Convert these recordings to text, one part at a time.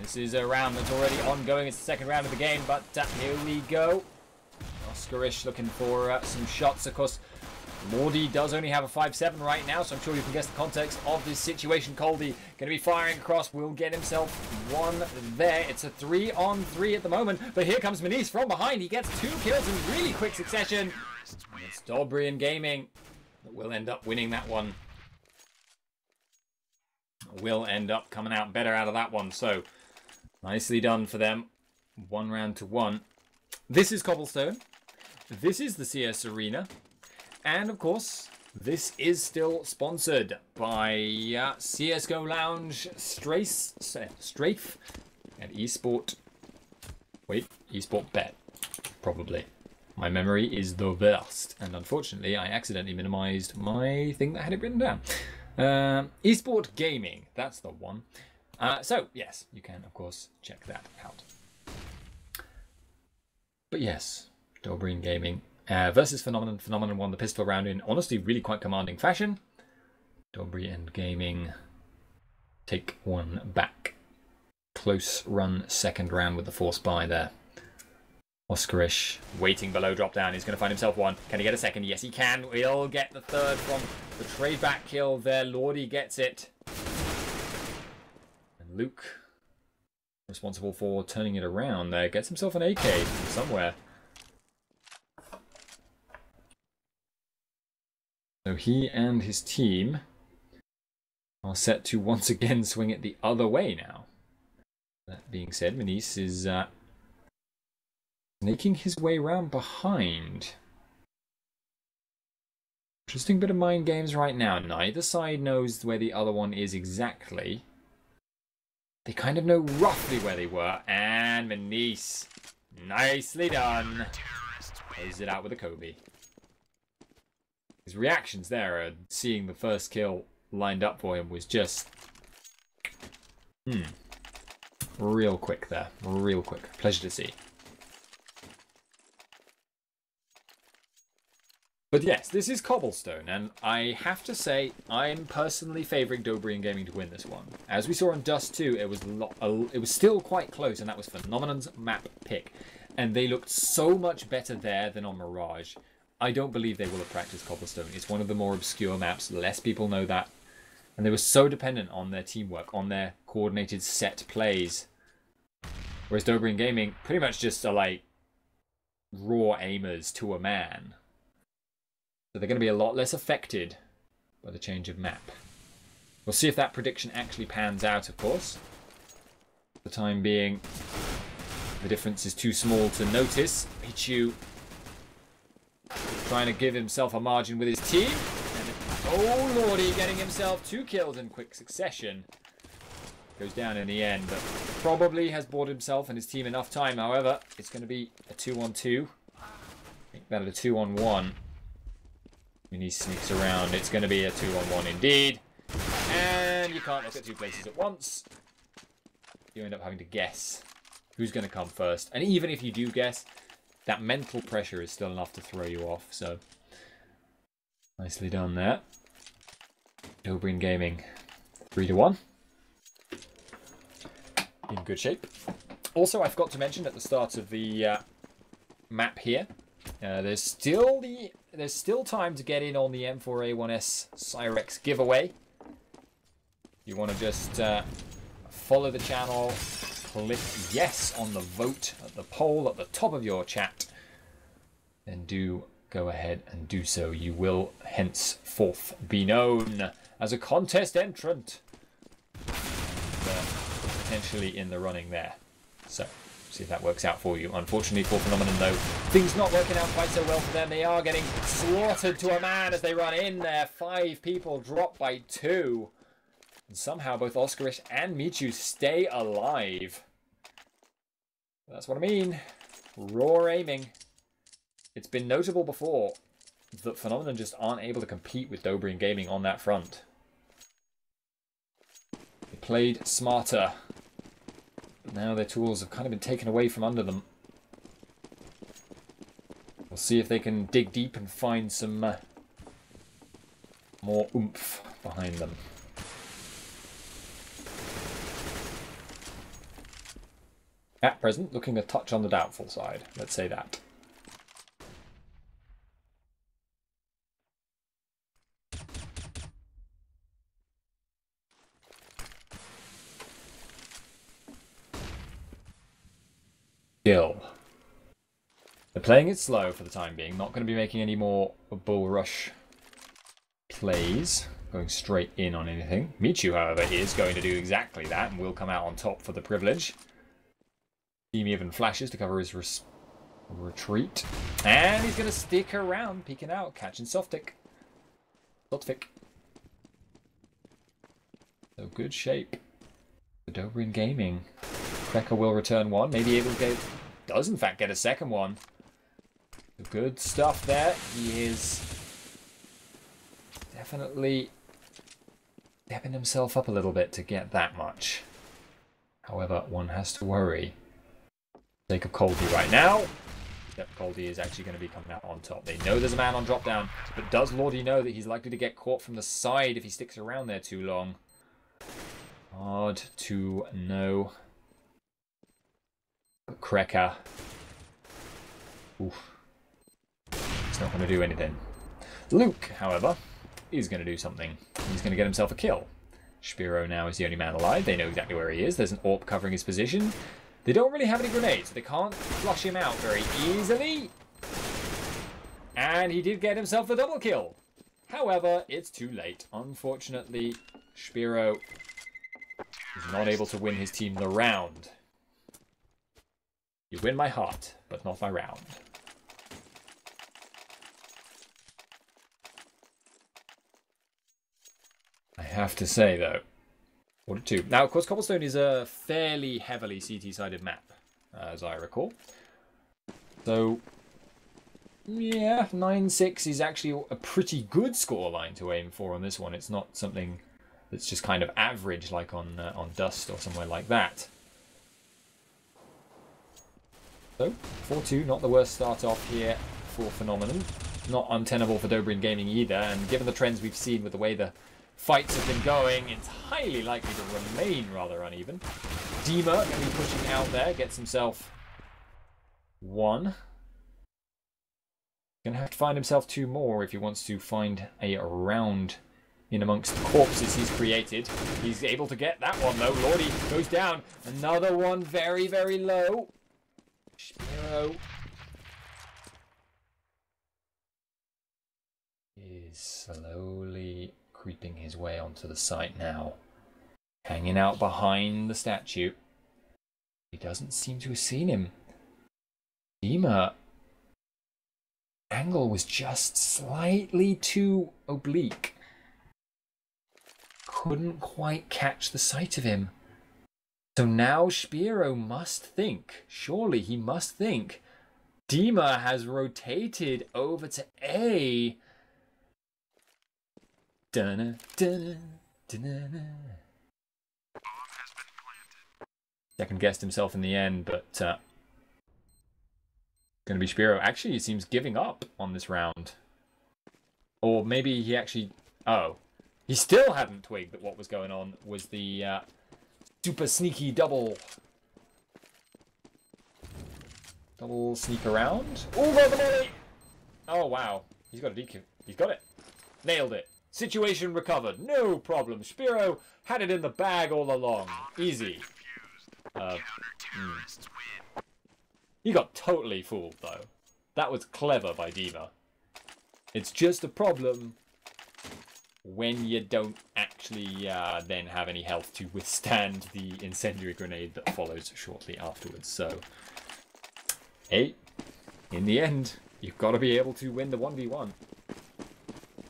This is a round that's already ongoing. It's the second round of the game, but here we go. Oscarish looking for some shots. Of course, Lordy does only have a 5-7 right now, so I'm sure you can guess the context of this situation. Coldy going to be firing across, will get himself one there. It's a 3-on-3 at the moment, but here comes Manish from behind. He gets 2 kills in really quick succession. It's Dobry&Gaming that will end up winning that one. Will end up coming out better out of that one, so nicely done for them. 1 round to 1. This is Cobblestone. This is the CS Arena. And of course, this is still sponsored by CSGO Lounge, Strafe, and Esport. Wait, Esport Bet, probably. My memory is the worst, and unfortunately, I accidentally minimized my thing that had it written down. Esport Gaming, that's the one. So yes, you can of course check that out. But yes, Dobry&Gaming. Versus Phenomenon. Phenomenon won the pistol round in, honestly, really quite commanding fashion. Dobry&Gaming take one back. Close run second round with the force buy there. Oscarish waiting below drop down. He's going to find himself one. Can he get a second? Yes, he can. He'll get the third from the trade back kill there. Lordy gets it. And Luke, responsible for turning it around there, gets himself an AK from somewhere. So he and his team are set to once again swing it the other way now. That being said, Manish is making his way round behind. Interesting bit of mind games right now. Neither side knows where the other one is exactly. They kind of know roughly where they were. And Manish, nicely done. Closes it out with a Kobe. His reactions there, seeing the first kill lined up for him, was just real quick there. Real quick. Pleasure to see. But yes, this is Cobblestone, and I have to say, I'm personally favouring Dobry&Gaming to win this one. As we saw on Dust 2, it was still quite close, and that was Phenomenon's map pick. And they looked so much better there than on Mirage. I don't believe they will have practiced Cobblestone. It's one of the more obscure maps. Less people know that. And they were so dependent on their teamwork, on their coordinated set plays. Whereas Dobry&Gaming pretty much just are like raw aimers to a man. So they're going to be a lot less affected by the change of map. We'll see if that prediction actually pans out, of course. For the time being, the difference is too small to notice. Pichu trying to give himself a margin with his team. And oh lordy, getting himself 2 kills in quick succession. Goes down in the end, but probably has bought himself and his team enough time. However, it's going to be a 2-on-2. Make that a 2-on-1. When he sneaks around, it's going to be a 2-on-1 indeed. And you can't look at 2 places at once. You end up having to guess who's going to come first. And even if you do guess, that mental pressure is still enough to throw you off. So, nicely done there. Dobry&Gaming 3-1. In good shape. Also, I forgot to mention at the start of the map here, there's still time to get in on the M4A1S Cyrex giveaway. You want to just follow the channel, click yes on the vote at the poll at the top of your chat, then do go ahead and do so. You will henceforth be known as a contest entrant. Potentially in the running there. So, see if that works out for you. Unfortunately for Phenomenon though, things not working out quite so well for them. They are getting slaughtered to a man as they run in there. 5 people drop by 2. And somehow both Oscarish and Michu stay alive. That's what I mean. Raw aiming. It's been notable before that Phenomenon just aren't able to compete with Dobry&Gaming on that front. They played smarter. But now their tools have kind of been taken away from under them. We'll see if they can dig deep and find some more oomph behind them. At present, looking a touch on the doubtful side. Let's say that. Still. They're playing it slow for the time being. Not going to be making any more bull rush plays. Going straight in on anything. Michu, however, is going to do exactly that and will come out on top for the privilege. Team even flashes to cover his retreat. And he's going to stick around, peeking out, catching Softic. So good shape for Dobry&Gaming. Becker will return one. Maybe able to get... Does, in fact, get a second one. Good stuff there. He is definitely stepping himself up a little bit to get that much. However, one has to worry. Take of Coldy right now. Yep, Coldy is actually going to be coming out on top. They know there's a man on drop down, but does Lordy know that he's likely to get caught from the side if he sticks around there too long? Hard to know. But Krecker. Oof. It's not going to do anything. Luke, however, is going to do something. He's going to get himself a kill. Spiro now is the only man alive. They know exactly where he is. There's an AWP covering his position. They don't really have any grenades, so they can't flush him out very easily. And he did get himself a double kill. However, it's too late. Unfortunately, Spiro is not able to win his team the round. You win my heart, but not my round. I have to say, though, Order 2. Now, of course, Cobblestone is a fairly heavily CT-sided map, as I recall. So, yeah, 9-6 is actually a pretty good scoreline to aim for on this one. It's not something that's just kind of average like on Dust or somewhere like that. So, 4-2, not the worst start off here for Phenomenon. Not untenable for Dobry&Gaming either, and given the trends we've seen with the way the fights have been going, it's highly likely to remain rather uneven. Dima going to be pushing out there, gets himself one. Going to have to find himself two more if he wants to find a round in amongst the corpses he's created. He's able to get that one though. Lordy goes down. Another one very, very low. Spiro is slowly creeping his way onto the site now. Hanging out behind the statue. He doesn't seem to have seen him. Dima angle was just slightly too oblique. Couldn't quite catch the sight of him. So now Spiro must think, surely he must think, Dima has rotated over to A. Dunna, dunna, dunna. Second guessed himself in the end, but going to be Spiro. Actually, he seems giving up on this round. Or maybe he actually... Oh. He still hadn't twigged that what was going on was the super sneaky double sneak around. Oh, got the molly! Oh, wow. He's got a DQ. He's got it. Nailed it. Situation recovered. No problem. Spiro had it in the bag all along. Easy. He got totally fooled, though. That was clever by Dima. It's just a problem when you don't actually then have any health to withstand the incendiary grenade that follows shortly afterwards. So, hey, in the end, you've got to be able to win the 1v1.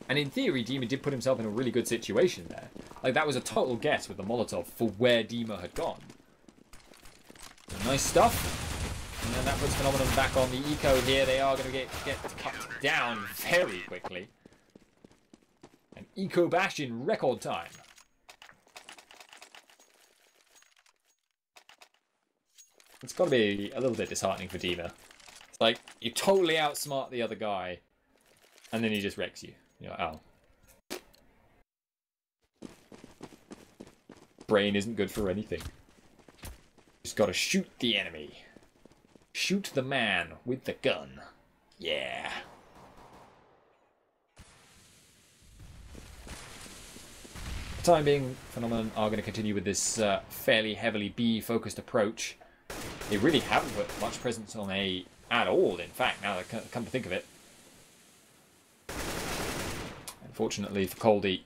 And in theory, Dima did put himself in a really good situation there. Like, that was a total guess with the Molotov for where Dima had gone. So, nice stuff. And then that puts Phenomenon back on the eco here. They are going to get cut down very quickly. An eco bash in record time. It's got to be a little bit disheartening for Dima. It's like, you totally outsmart the other guy, and then he just wrecks you. You're like, oh. Brain isn't good for anything. Just gotta shoot the enemy. Shoot the man with the gun. Yeah. For the time being, Phenomenon are going to continue with this fairly heavily B-focused approach. They really haven't put much presence on A at all, in fact, now that I come to think of it. Unfortunately for Coldy,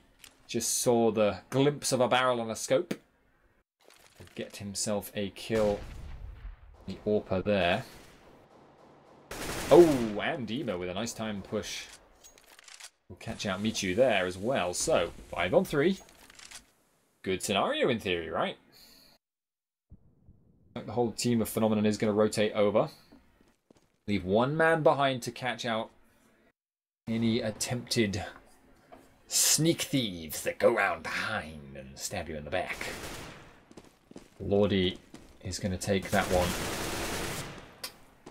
just saw the glimpse of a barrel on a scope. Get himself a kill. The AWPer there. Oh, and Demo with a nice time push. We'll catch out Michu there as well. So, 5 on 3. Good scenario in theory, right? The whole team of Phenomenon is going to rotate over. Leave one man behind to catch out any attempted sneak thieves that go round behind and stab you in the back. Lordy is going to take that one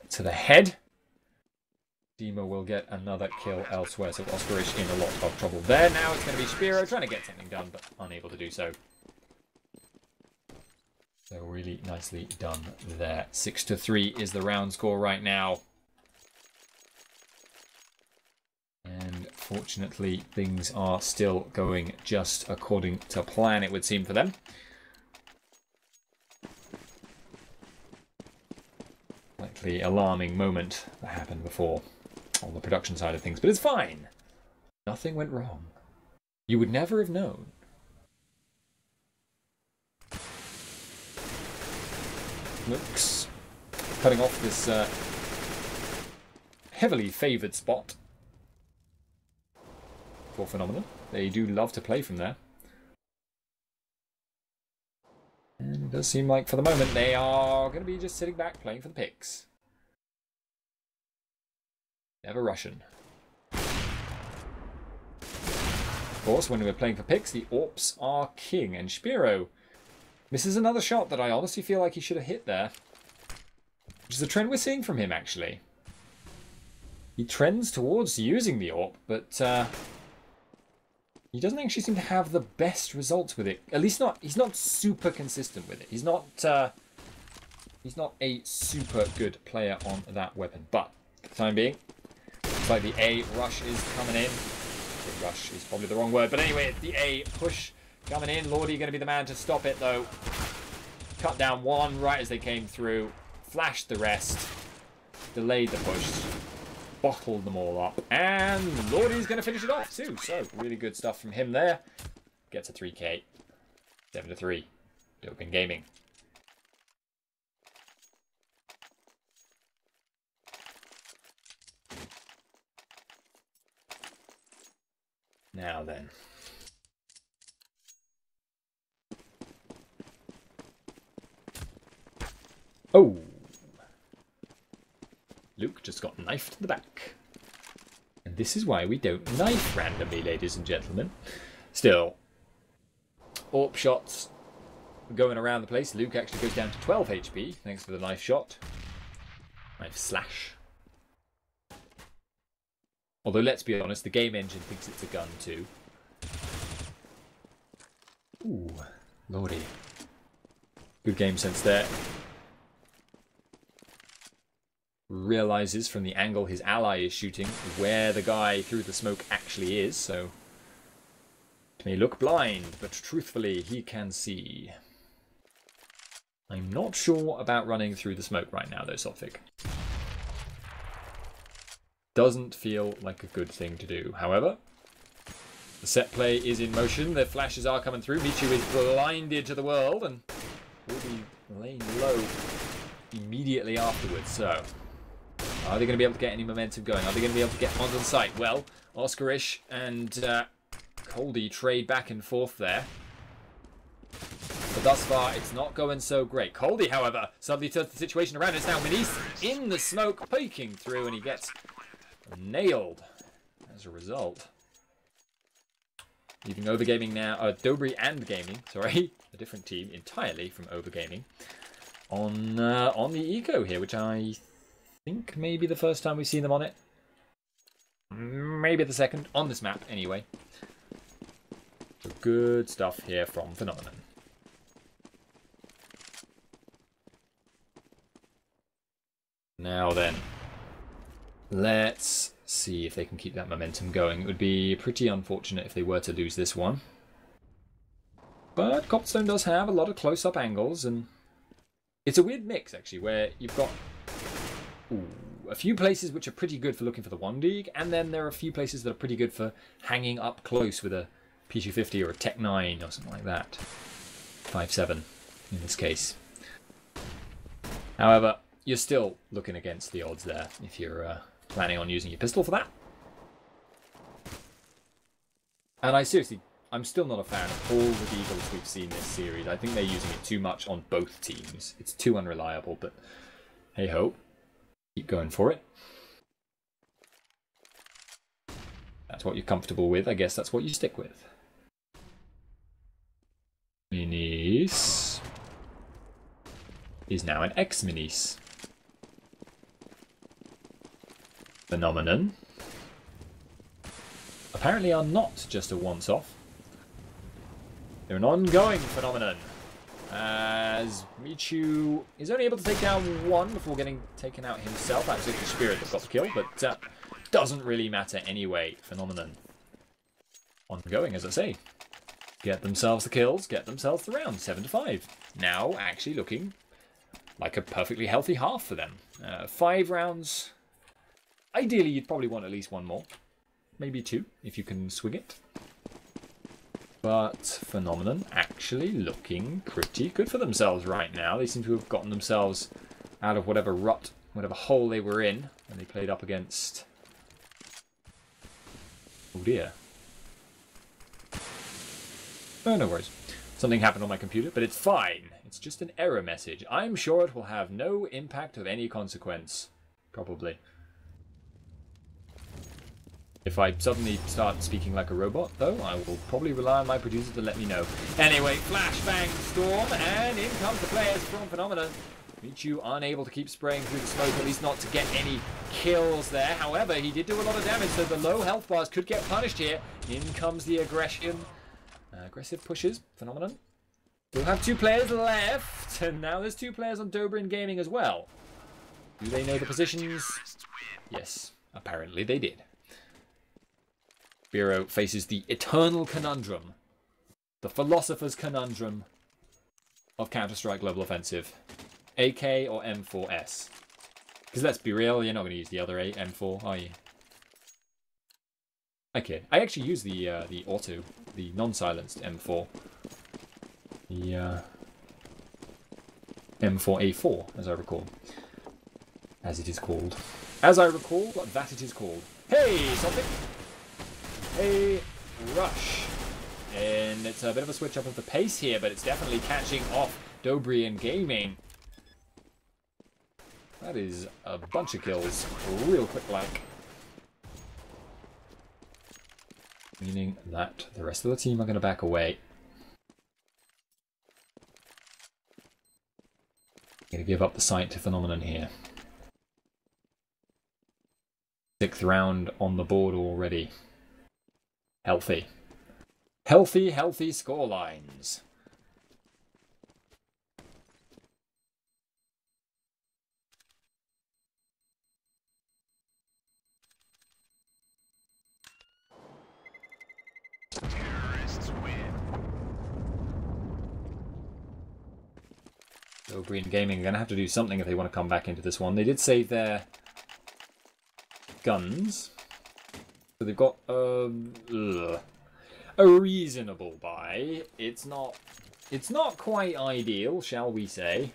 to the head. Demo will get another kill elsewhere, so Oskarish in a lot of trouble there. Now it's going to be Spiro trying to get something done, but unable to do so. So really nicely done there. 6-3 is the round score right now. And fortunately, things are still going just according to plan, it would seem, for them. Slightly alarming moment that happened before on the production side of things, but it's fine. Nothing went wrong. You would never have known. Looks cutting off this heavily favoured spot for Phenomenon. They do love to play from there. And it does seem like for the moment they are going to be just sitting back playing for the picks. Never Russian. Of course, when we're playing for picks, the AWPs are king. And Spiro misses another shot that I honestly feel like he should have hit there. Which is a trend we're seeing from him, actually. He trends towards using the AWP, but he doesn't actually seem to have the best results with it. At least not. He's not super consistent with it. He's not a super good player on that weapon. But for the time being, looks like the A rush is coming in. Rush is probably the wrong word, but anyway, the A push coming in. Lordy going to be the man to stop it, though. Cut down one right as they came through. Flashed the rest. Delayed the push. Bottled them all up. And Lordy's going to finish it off, too. So, really good stuff from him there. Gets a 3K. 7-3. Dobry&Gaming. Now then. Oh! Luke just got knifed to the back. And this is why we don't knife randomly, ladies and gentlemen. Still, AWP shots going around the place. Luke actually goes down to 12 HP, thanks for the knife shot. Knife slash. Although, let's be honest, the game engine thinks it's a gun too. Ooh, lordy. Good game sense there. Realizes from the angle his ally is shooting where the guy through the smoke actually is, so it may look blind, but truthfully he can see. I'm not sure about running through the smoke right now though, Sophic. Doesn't feel like a good thing to do. However, the set play is in motion, the flashes are coming through, Michu is blinded to the world and will be laying low immediately afterwards, so are they going to be able to get any momentum going? Are they going to be able to get on site? Well, Oskarish and Coldy trade back and forth there. But thus far, it's not going so great. Coldy, however, suddenly turns the situation around. It's now Minise in the smoke, peeking through, and he gets nailed as a result. Leaving Overgaming now, Dobry&Gaming, sorry, a different team entirely from Overgaming, on the eco here, which I think maybe the first time we've seen them on it. Maybe the second, on this map anyway. So good stuff here from Phenomenon. Now then, let's see if they can keep that momentum going. It would be pretty unfortunate if they were to lose this one. But Cobblestone does have a lot of close-up angles, and it's a weird mix, actually, where you've got a few places which are pretty good for looking for the 1 and then there are a few places that are pretty good for hanging up close with a P250 or a Tech 9 or something like that. 5.7 in this case. However, you're still looking against the odds there if you're planning on using your pistol for that. And I'm still not a fan of all the Deagles we've seen this series. I think they're using it too much on both teams. It's too unreliable, but hey ho. Keep going for it. That's what you're comfortable with. I guess that's what you stick with. Minis is now an X-Minis. Phenomenon apparently are not just a once-off. They're an ongoing phenomenon. As Michu is only able to take down one before getting taken out himself. Actually, the Spirit that got the kill, but doesn't really matter anyway. Phenomenon. Ongoing, as I say. Get themselves the kills, get themselves the round. 7-5. Now, actually looking like a perfectly healthy half for them. 5 rounds. Ideally, you'd probably want at least one more. Maybe 2, if you can swing it. But Phenomenon actually looking pretty good for themselves right now. They seem to have gotten themselves out of whatever rut, whatever hole they were in when they played up against... Oh dear. Oh, no worries. Something happened on my computer, but it's fine. It's just an error message. I'm sure it will have no impact of any consequence. Probably. If I suddenly start speaking like a robot, though, I will probably rely on my producer to let me know. Anyway, flash, bang, storm, and in comes the players from Phenomenon. Michu unable to keep spraying through the smoke, at least not to get any kills there. However, he did do a lot of damage, so the low health bars could get punished here. In comes the aggression. Aggressive pushes, Phenomenon. We'll have 2 players left, and now there's 2 players on Dobry&Gaming as well. Do they know the positions? Yes, apparently they did. Bureau faces the eternal conundrum, the philosopher's conundrum of Counter-Strike Global Offensive. AK or M4S? Because let's be real, you're not going to use the other M4, are you? Okay, I actually use the auto, the non-silenced M4. The M4A4, as I recall. As it is called. As I recall, that it is called. Hey, something! A rush. And it's a bit of a switch up of the pace here, but it's definitely catching off Dobry&Gaming. That is a bunch of kills real quick like. Meaning that the rest of the team are going to back away. Going to give up the site to Phenomenon here. 6th round on the board already. Healthy. Healthy scorelines. Terrorists win. Dobry&Gaming are going to have to do something if they want to come back into this one. They did save their guns. So they've got a reasonable buy. It's not quite ideal, shall we say.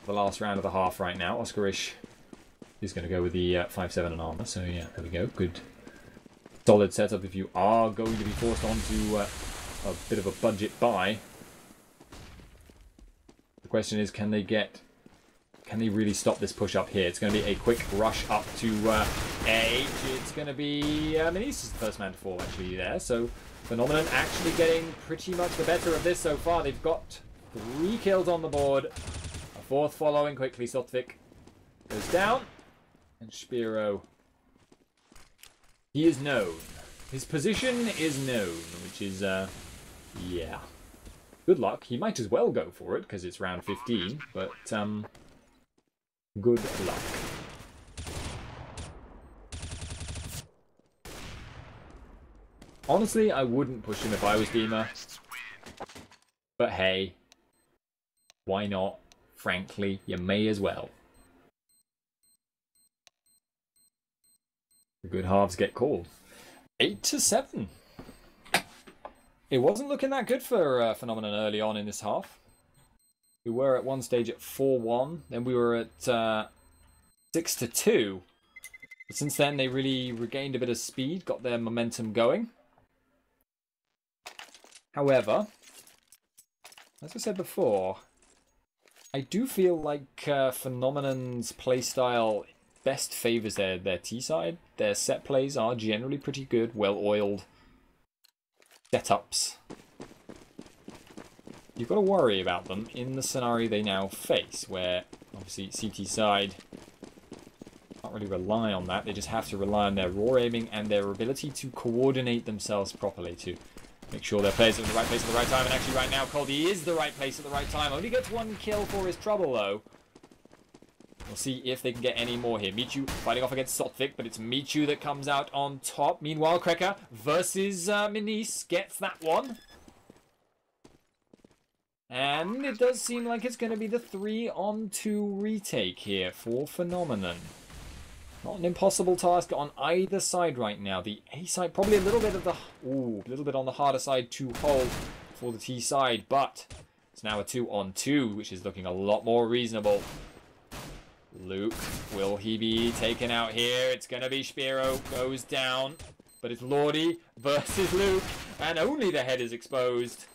The last round of the half right now. Oscarish is going to go with the 5.7 and armor. So yeah, there we go. Good solid setup if you are going to be forced onto a bit of a budget buy. The question is, can they really stop this push up here? It's going to be a quick rush up to A. It's going to be Minis is the first man to fall actually there. So Phenomenon actually getting pretty much the better of this so far. They've got 3 kills on the board. A 4th following quickly. Sotvik goes down. And Spiro, he is known. His position is known, which is, yeah. Good luck. He might as well go for it, because it's round 15, but, Good luck. Honestly, I wouldn't push him if I was Dima. But hey, why not? Frankly, you may as well. The good halves get called. 8-7. It wasn't looking that good for Phenomenon early on in this half. We were at one stage at 4-1. Then we were at 6-2. But since then, they really regained a bit of speed, got their momentum going. However, as I said before, I do feel like Phenomenon's playstyle best favours their T-side. Their set plays are generally pretty good, well-oiled setups. You've got to worry about them in the scenario they now face, where obviously CT side can't really rely on that. They just have to rely on their raw aiming and their ability to coordinate themselves properly to make sure their players are in the right place at the right time. And actually right now, Coldy is the right place at the right time. Only gets one kill for his trouble, though. We'll see if they can get any more here. Michu fighting off against Sotvik, but it's Michu that comes out on top. Meanwhile, Krekker versus Minis gets that one. And it does seem like it's going to be the 3-on-2 retake here for Phenomenon. Not an impossible task on either side right now. The A side probably a little bit of the a little bit on the harder side to hold for the T side, but it's now a 2-on-2, which is looking a lot more reasonable. Luke, will he be taken out here? It's going to be Spiro, goes down, but it's Lordy versus Luke, and only the head is exposed.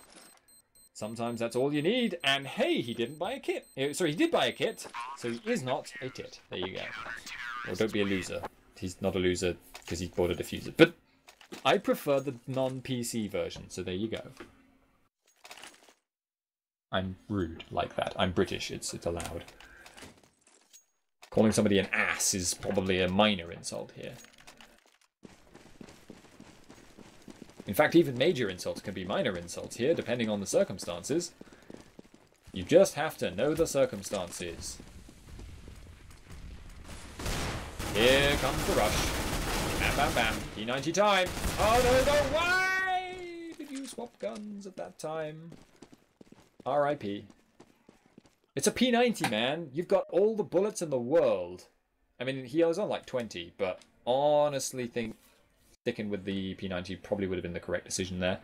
Sometimes that's all you need, and hey, he didn't buy a kit. Sorry, he did buy a kit, so he is not a tit. There you go. Or don't be a loser. He's not a loser because he bought a diffuser. But I prefer the non-PC version, so there you go. I'm rude like that. I'm British, it's allowed. Calling somebody an ass is probably a minor insult here. In fact, even major insults can be minor insults here, depending on the circumstances. You just have to know the circumstances. Here comes the rush. Bam, bam, bam. P90 time. Oh, no, no, why did you swap guns at that time? R.I.P. It's a P90, man. You've got all the bullets in the world. I mean, he was on like 20, but honestly think sticking with the P90 probably would have been the correct decision there.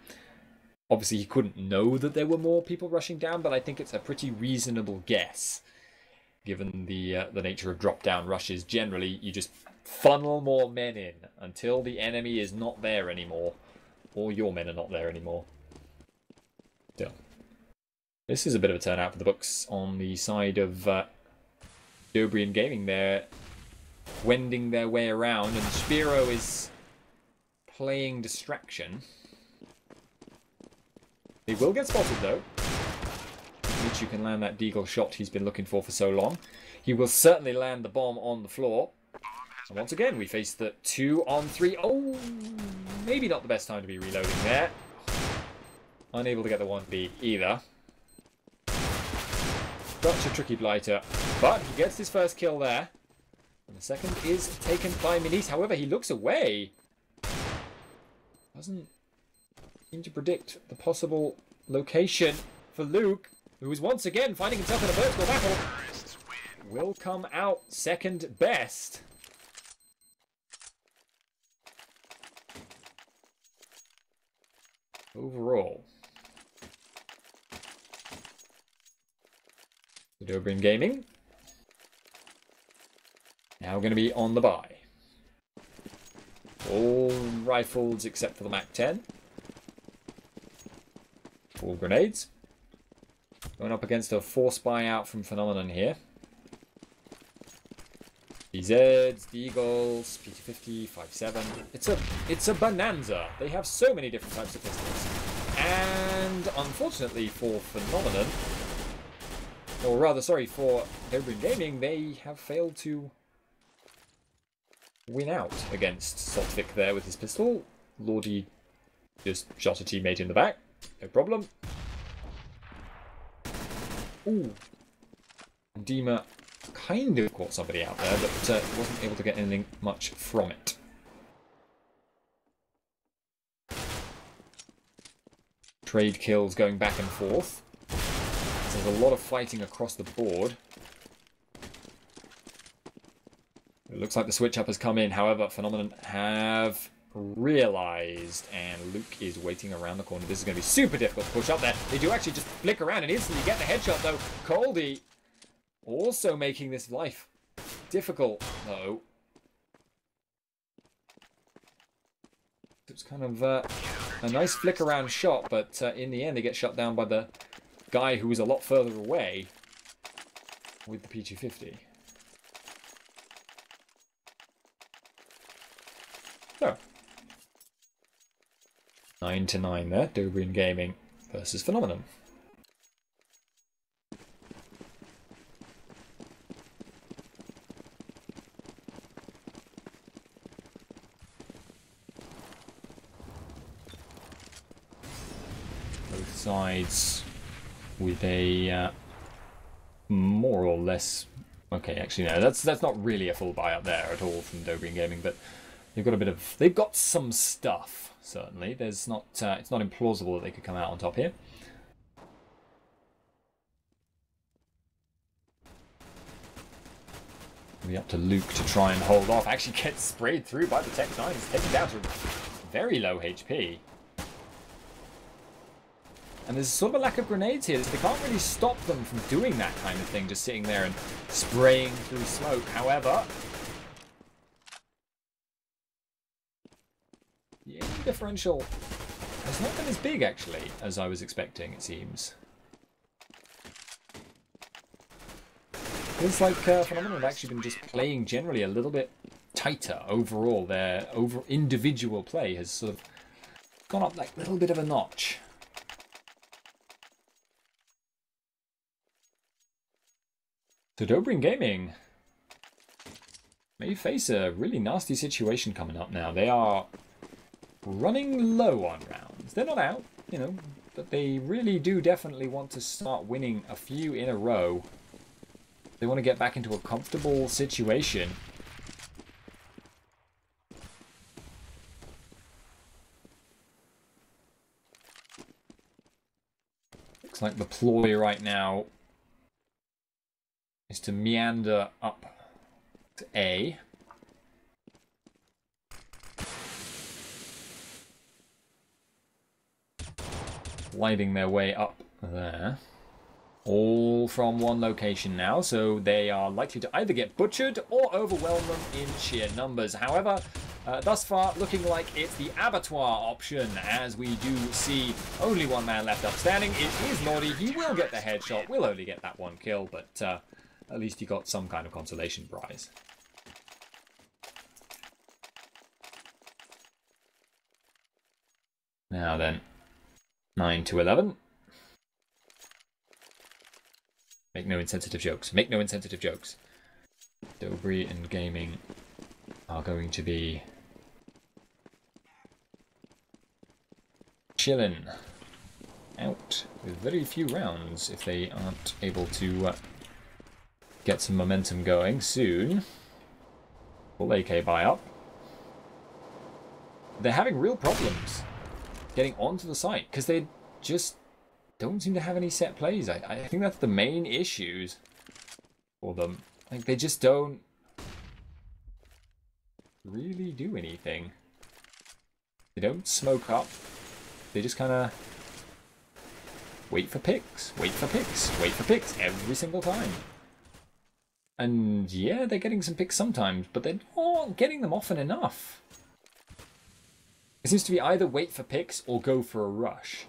Obviously, he couldn't know that there were more people rushing down, but I think it's a pretty reasonable guess. Given the nature of drop-down rushes, generally, you just funnel more men in until the enemy is not there anymore. Or your men are not there anymore. Still. This is a bit of a turnout for the books on the side of Dobry&Gaming. They're wending their way around, and Spiro is playing distraction. He will get spotted, though. Michu can land that deagle shot he's been looking for so long. He will certainly land the bomb on the floor. And once again, we face the 2-on-3. Oh, maybe not the best time to be reloading there. Unable to get the 1B either. Such a tricky blighter, but he gets his first kill there. And the second is taken by Minis. However, he looks away. Doesn't seem to predict the possible location for Luke, who is once again finding himself in a vertical battle. Will come out second best. Overall. Dobry&Gaming. Now going to be on the buy. All rifles except for the MAC-10. All grenades. Going up against a force buyout from Phenomenon here. DZs, Deagles, PT50, 5.7. It's a bonanza. They have so many different types of pistols. And unfortunately for Phenomenon, or rather, sorry, for Dobry&Gaming, they have failed to win out against Sotvik there with his pistol. Lordy just shot a teammate in the back. No problem. Ooh. Dima kind of caught somebody out there, but wasn't able to get anything much from it. Trade kills going back and forth. There's a lot of fighting across the board. It looks like the switch up has come in. However, Phenomenon have realized, and Luke is waiting around the corner. This is going to be super difficult to push up there. They do actually just flick around and instantly get the headshot, though. Coldy also making this life difficult, though. It's kind of a nice flick around shot, but in the end they get shut down by the guy who was a lot further away with the P250. So, 9-9 there, Dobry&Gaming versus Phenomenon. Both sides with a more or less... Okay, actually no, that's not really a full buyout there at all from Dobry&Gaming, but they've got a bit of... They've got some stuff, certainly. There's not... it's not implausible that they could come out on top here. It'll be up to Luke to try and hold off. Actually gets sprayed through by the Tech-9. He's taken down to very low HP. And there's sort of a lack of grenades here. They can't really stop them from doing that kind of thing, just sitting there and spraying through smoke. However, the aim differential has not been as big, actually, as I was expecting, it seems. Feels like Phenomenon have actually been just playing generally a little bit tighter overall. Their individual play has sort of gone up like a little bit of a notch. So Dobry&Gaming may face a really nasty situation coming up now. They are running low on rounds. They're not out, you know, but they really do definitely want to start winning a few in a row. They want to get back into a comfortable situation. Looks like the ploy right now is to meander up to A. Gliding their way up there. All from one location now, so they are likely to either get butchered or overwhelm them in sheer numbers. However, thus far looking like it's the abattoir option, as we do see only one man left up standing. It is Nordy. He will get the headshot, will only get that one kill, but at least he got some kind of consolation prize. Now then, 9-11. Make no insensitive jokes. Make no insensitive jokes. Dobry&Gaming are going to be chilling out with very few rounds if they aren't able to get some momentum going soon. Full AK buy up. They're having real problems getting onto the site because they just don't seem to have any set plays. I think that's the main issues for them. Like, they just don't really do anything. They don't smoke up. They just kind of wait for picks, wait for picks, wait for picks every single time. And yeah, they're getting some picks sometimes, but they're not getting them often enough. It seems to be either wait for picks or go for a rush.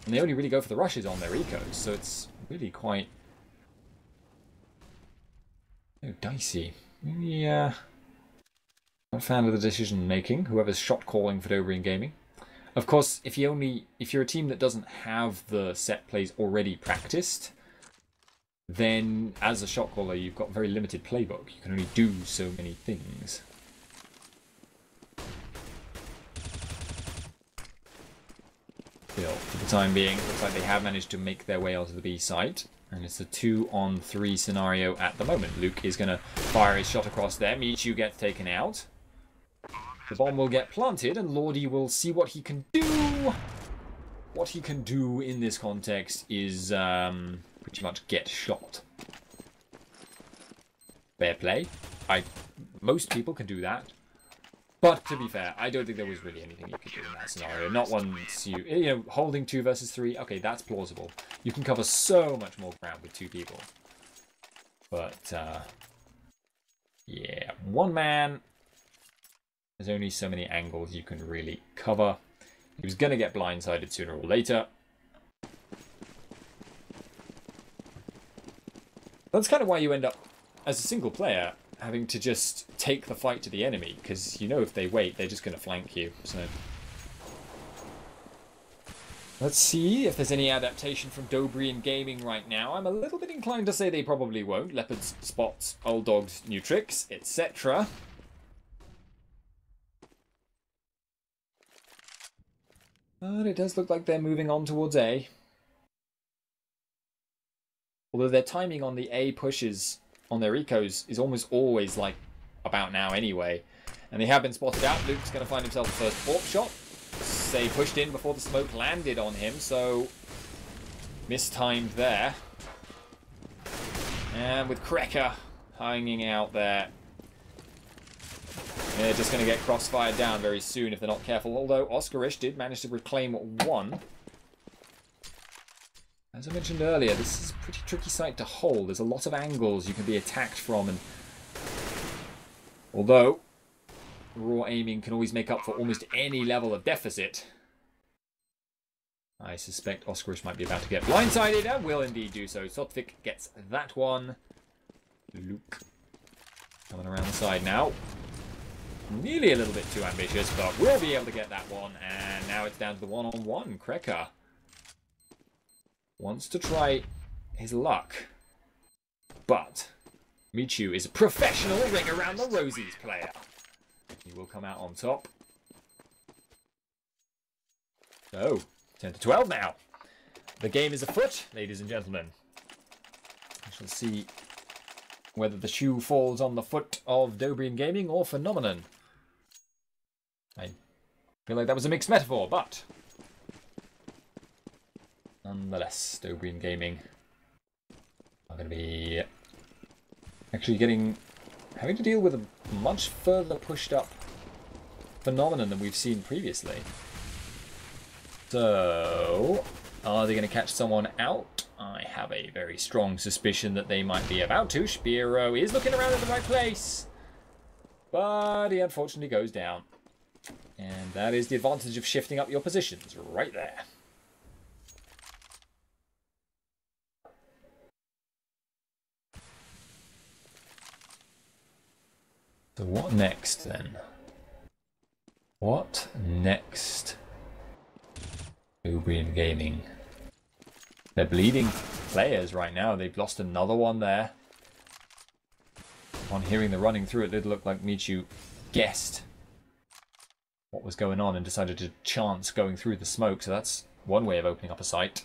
And they only really go for the rushes on their ecos, so it's really quite dicey. Maybe not a fan of the decision making. Whoever's shot calling for Dobry&Gaming. Of course, if you're a team that doesn't have the set plays already practiced, then as a shot caller you've got very limited playbook. You can only do so many things. Still, for the time being, it looks like they have managed to make their way onto the B site. And it's a 2-on-3 scenario at the moment. Luke is going to fire his shot across there. Michu gets taken out. The bomb will get planted, and Lordy will see what he can do. What he can do in this context is pretty much get shot. Fair play. Most people can do that. But to be fair, I don't think there was really anything you could do in that scenario. Not once you know, holding 2 versus 3. Okay, that's plausible. You can cover so much more ground with 2 people. But, yeah, 1 man. There's only so many angles you can really cover. He was going to get blindsided sooner or later. That's kind of why you end up, as a single player, having to just take the fight to the enemy, because you know if they wait, they're just going to flank you. So let's see if there's any adaptation from Dobry&Gaming right now. I'm a little bit inclined to say they probably won't. Leopards, spots, old dogs, new tricks, etc. But it does look like they're moving on towards A. Although their timing on the A pushes on their ecos is almost always like about now anyway. And they have been spotted out. Luke's going to find himself the first AWP shot. They pushed in before the smoke landed on him, so mistimed there. And with Krekker hanging out there, they're just going to get crossfired down very soon if they're not careful. Although Oscarish did manage to reclaim 1. As I mentioned earlier, this is a pretty tricky site to hold. There's a lot of angles you can be attacked from, and although raw aiming can always make up for almost any level of deficit, I suspect Oscarish might be about to get blindsided, and will indeed do so. Sotvik gets that one. Luke coming around the side now. Nearly a little bit too ambitious, but we'll be able to get that one. And now it's down to the one-on-one. Krekker wants to try his luck, but Michu is a professional ring around the rosies player. He will come out on top. So, 10-12 now. The game is afoot, ladies and gentlemen. We shall see whether the shoe falls on the foot of Dobry&Gaming or Phenomenon. I feel like that was a mixed metaphor, but nonetheless, Dobry&Gaming are going to be actually having to deal with a much further pushed up Phenomenon than we've seen previously. So, are they going to catch someone out? I have a very strong suspicion that they might be about to. Spiro is looking around in the right place, but he unfortunately goes down. And that is the advantage of shifting up your positions right there. So what next then? What next? Dobry&Gaming. They're bleeding players right now. They've lost another one there. On hearing the running through, it did look like Michu guessed what was going on and decided to chance going through the smoke. So that's one way of opening up a site.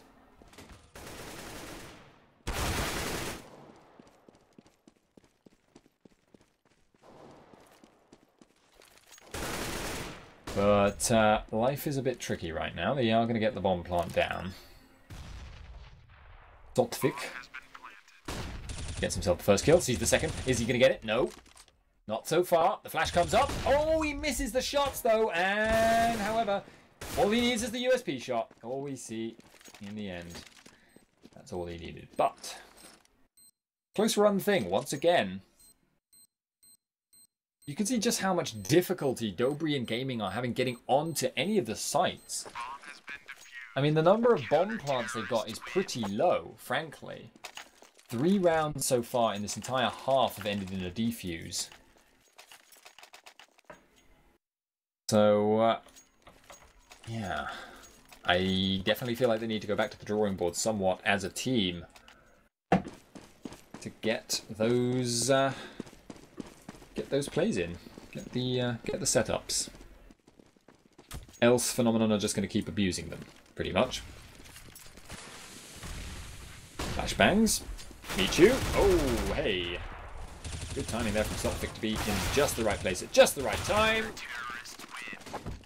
But life is a bit tricky right now. They are going to get the bomb plant down. Sotvik gets himself the first kill, sees the second. Is he going to get it? No. Not so far. The flash comes up. Oh, he misses the shots though. And however, all he needs is the USP shot. All we see in the end. That's all he needed. But close run thing once again. You can see just how much difficulty Dobry&Gaming are having getting onto any of the sites. I mean, the number of bomb plants they've got is pretty low, frankly. 3 rounds so far in this entire half have ended in a defuse. So, yeah. I definitely feel like they need to go back to the drawing board somewhat as a team to get those plays in, get the setups. Else, Phenomenon are just going to keep abusing them, pretty much. Flash Flashbangs. Meet you. Oh, hey. Good timing there from Celtic to be in just the right place at just the right time.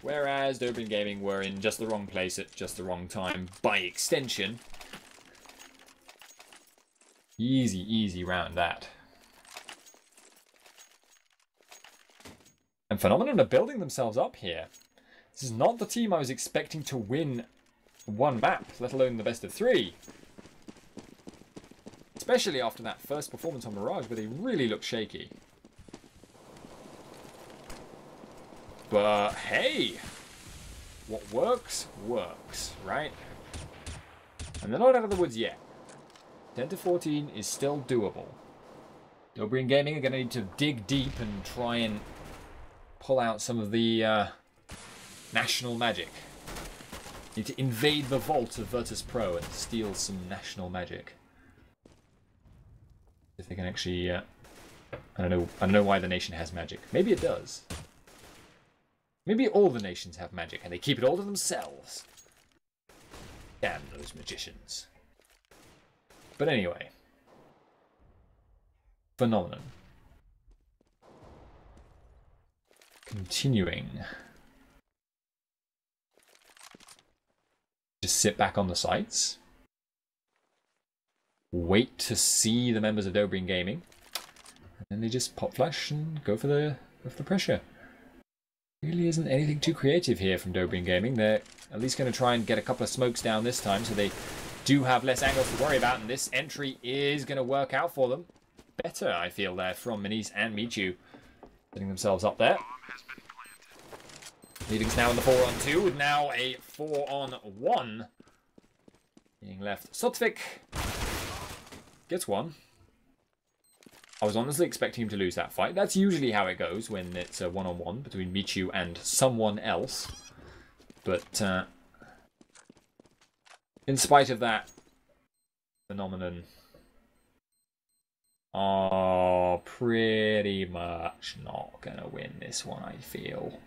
Whereas Dobry&Gaming were in just the wrong place at just the wrong time by extension. Easy, easy round that. And Phenomenon are building themselves up here. This is not the team I was expecting to win one map, let alone the best of 3. Especially after that first performance on Mirage, where they really looked shaky. But hey, what works, works, right? And they're not out of the woods yet. 10 to 14 is still doable. Dobry&Gaming are going to need to dig deep and try and pull out some of the national magic. Need to invade the vault of Virtus Pro and steal some national magic. If they can actually, I don't know why the nation has magic. Maybe it does. Maybe all the nations have magic and they keep it all to themselves. Damn those magicians. But anyway. Phenomenon. Continuing. Just sit back on the sites. Wait to see the members of Dobry&Gaming. And then they just pop flash and go for the pressure. Really isn't anything too creative here from Dobry&Gaming. They're at least going to try and get a couple of smokes down this time, so they do have less angles to worry about, and this entry is going to work out for them. Better, I feel, there from Minis and Michu. Setting themselves up there. Leaving's now in the 4-on-2, with now a 4-on-1. Being left. Sotvik gets one. I was honestly expecting him to lose that fight. That's usually how it goes when it's a 1-on-1 between Michu and someone else. But in spite of that, Phenomenon are pretty much not going to win this one, I feel.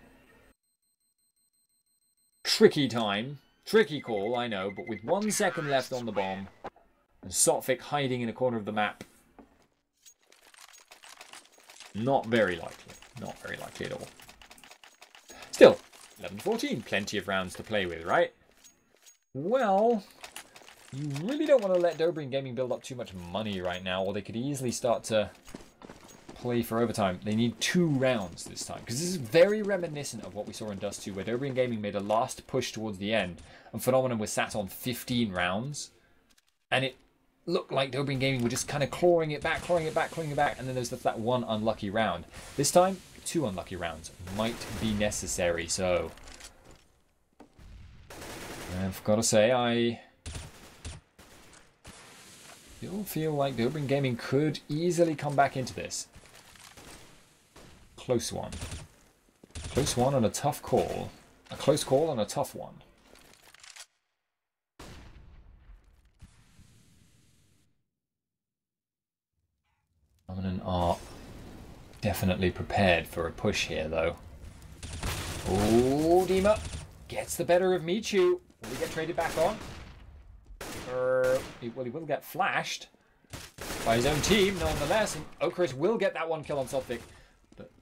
Tricky time. Tricky call, I know, but with 1 second left on the bomb, and Sotvik hiding in a corner of the map, not very likely. Not very likely at all. Still, 11-14, plenty of rounds to play with, right? Well, you really don't want to let Dobry&Gaming build up too much money right now, or they could easily start to play for overtime. They need 2 rounds this time, because this is very reminiscent of what we saw in Dust 2, where Dobry&Gaming made a last push towards the end, and Phenomenon was sat on 15 rounds, and it looked like Dobry&Gaming were just kind of clawing it back, and then there's that one unlucky round. This time, 2 unlucky rounds might be necessary, so I've got to say, I still feel like Dobry&Gaming could easily come back into this. Close one. Close one and a tough call. A close call and a tough one. Phenomenon are definitely prepared for a push here, though. Oh, Dima gets the better of Michu. Will he get traded back on? Well, he will get flashed by his own team, nonetheless. And Okris will get that 1 kill on Sotvik. But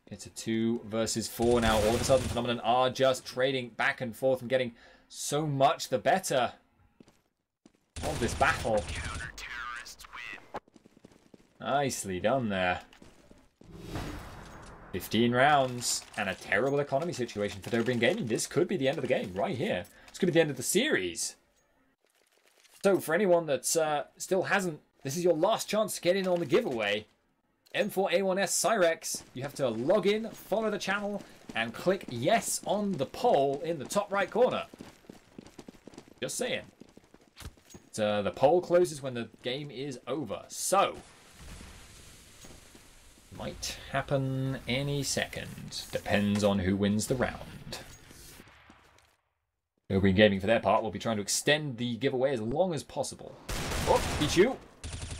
it's a 2 versus 4 now. All of a sudden, Phenomenon are just trading back and forth and getting so much the better of this battle. Nicely done there. 15 rounds and a terrible economy situation for Dobry&Gaming. This could be the end of the game right here. This could be the end of the series. So for anyone that still hasn't, this is your last chance to get in on the giveaway. M4A1S Cyrex. You have to log in, follow the channel, and click yes on the poll in the top right corner. Just saying. The poll closes when the game is over. So, might happen any second. Depends on who wins the round. Dobry&Gaming, for their part, will be trying to extend the giveaway as long as possible. Oh, beat you.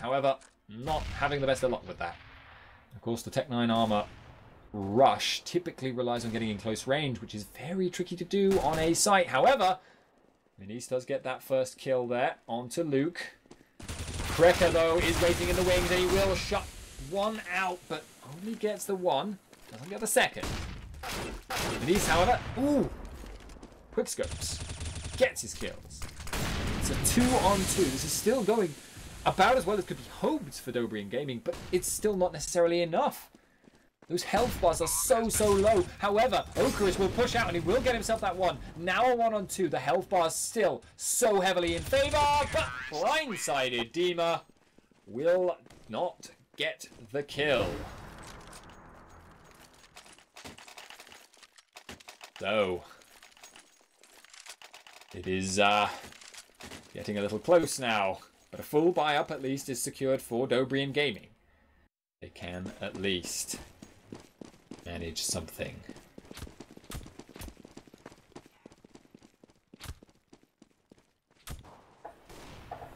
However, not having the best of luck with that. Of course, the Tech 9 armor rush typically relies on getting in close range, which is very tricky to do on a site. However, Minis does get that first kill there onto Luke. Krecker, though, is waiting in the wings, and he will shut one out, but only gets the one. Doesn't get the second. Denise, however, quick scopes. Gets his kills. It's a 2-on-2. This is still going about as well as could be hoped for Dobry&Gaming, but it's still not necessarily enough. Those health bars are so low. However, Okaris will push out and he will get himself that one. Now a 1-on-2. The health bar is still so heavily in favor, but blindsided. Dima will not get the kill. So, it is getting a little close now. But a full buy-up at least is secured for Dobry&Gaming. They can at least manage something.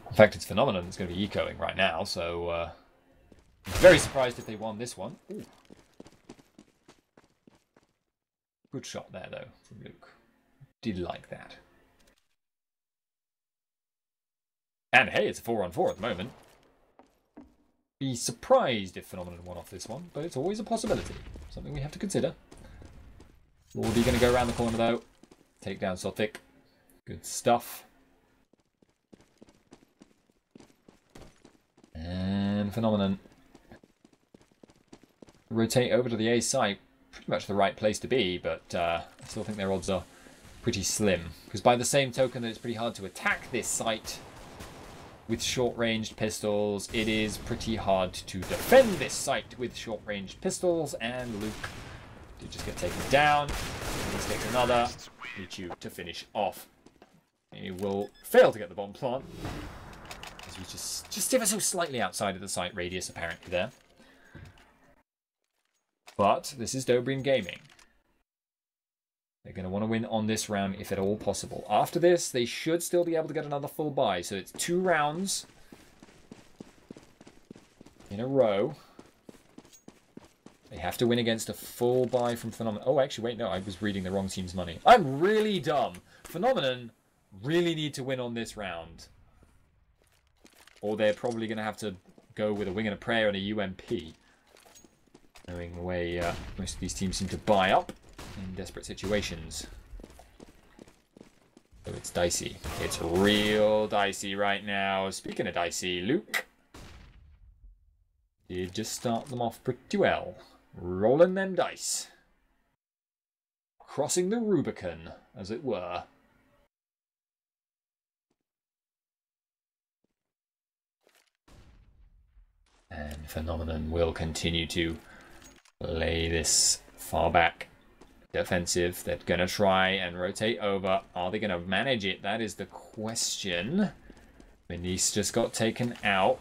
In fact, it's Phenomenon that's going to be ecoing right now, so I'm very surprised if they won this one. Ooh. Good shot there, though, from Luke. Did like that. And hey, it's a 4-on-4 at the moment. Be surprised if Phenomenon won off this one, but it's always a possibility. Something we have to consider. Lordy going to go around the corner, though. Take down Sothic. Good stuff. And Phenomenon. Rotate over to the A site. Pretty much the right place to be, but I still think their odds are pretty slim. Because by the same token that it's pretty hard to attack this site with short-ranged pistols, it is pretty hard to defend this site with short-ranged pistols, and Luke did just get taken down. He takes another. Michu to finish off. He will fail to get the bomb plant, as we just ever so slightly outside of the site radius, apparently, there. But this is Dobry&Gaming. They're going to want to win on this round if at all possible. After this, they should still be able to get another full buy. So it's 2 rounds in a row. They have to win against a full buy from Phenomenon. Oh, actually, wait, no, I was reading the wrong team's money. I'm really dumb. Phenomenon really need to win on this round. Or they're probably going to have to go with a wing and a prayer and a UMP. Knowing the way most of these teams seem to buy up in desperate situations. So it's dicey. It's real dicey right now. Speaking of dicey, Luke did just start them off pretty well. Rolling them dice. Crossing the Rubicon, as it were. And Phenomenon will continue to lay this far back defensive. They're going to try and rotate over. Are they going to manage it? That is the question. Benice just got taken out.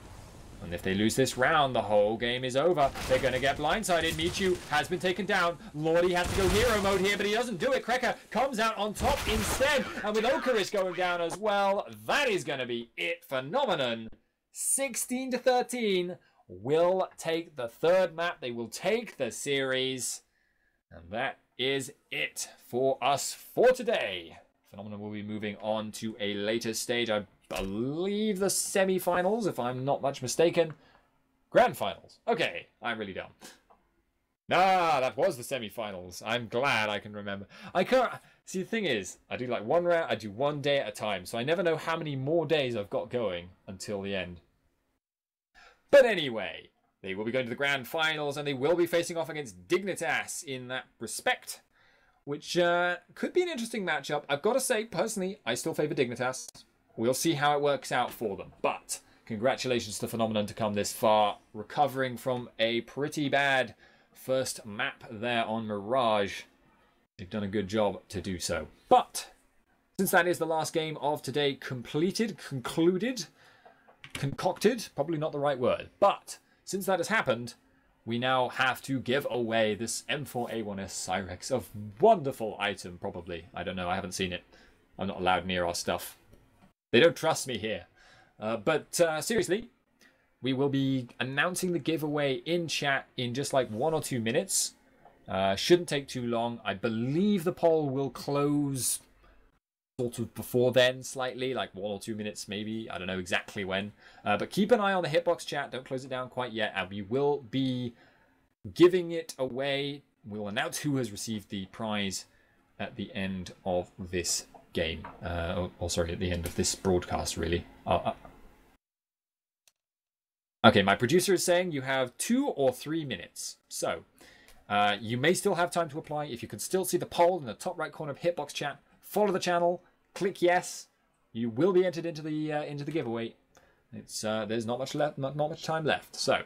And if they lose this round, the whole game is over. They're going to get blindsided. Michu has been taken down. Lordy has to go hero mode here, but he doesn't do it. Krecker comes out on top instead. And with Okaris going down as well, that is going to be it. Phenomenon, 16-13, will take the third map. They will take the series. And that is it for us for today. Phenomenon will be moving on to a later stage. I believe the semi-finals, if I'm not much mistaken. Grand finals. Okay, I'm really dumb. Nah, that was the semi-finals. I'm glad I can remember. I can't... See, the thing is, I do like one round, I do one day at a time, so I never know how many more days I've got going until the end. But anyway, they will be going to the grand finals, and they will be facing off against Dignitas in that respect, which could be an interesting matchup. I've got to say, personally, I still favour Dignitas. We'll see how it works out for them. But congratulations to Phenomenon to come this far, recovering from a pretty bad first map there on Mirage. They've done a good job to do so. But since that is the last game of today concluded, concocted, probably not the right word. But since that has happened, we now have to give away this M4A1S Cyrex, a wonderful item, probably. I don't know, I haven't seen it. I'm not allowed near our stuff. They don't trust me here. But seriously, we will be announcing the giveaway in chat in just like 1 or 2 minutes. Shouldn't take too long. I believe the poll will close sort of before then, slightly, like 1 or 2 minutes maybe. I don't know exactly when. But keep an eye on the Hitbox chat. Don't close it down quite yet. And we will be giving it away. We'll announce who has received the prize at the end of this game. Sorry, at the end of this broadcast, really. Okay, my producer is saying you have 2 or 3 minutes. So, you may still have time to apply. If you can still see the poll in the top right corner of Hitbox chat, follow the channel, click yes. You will be entered into the giveaway. It's there's not much time left. So,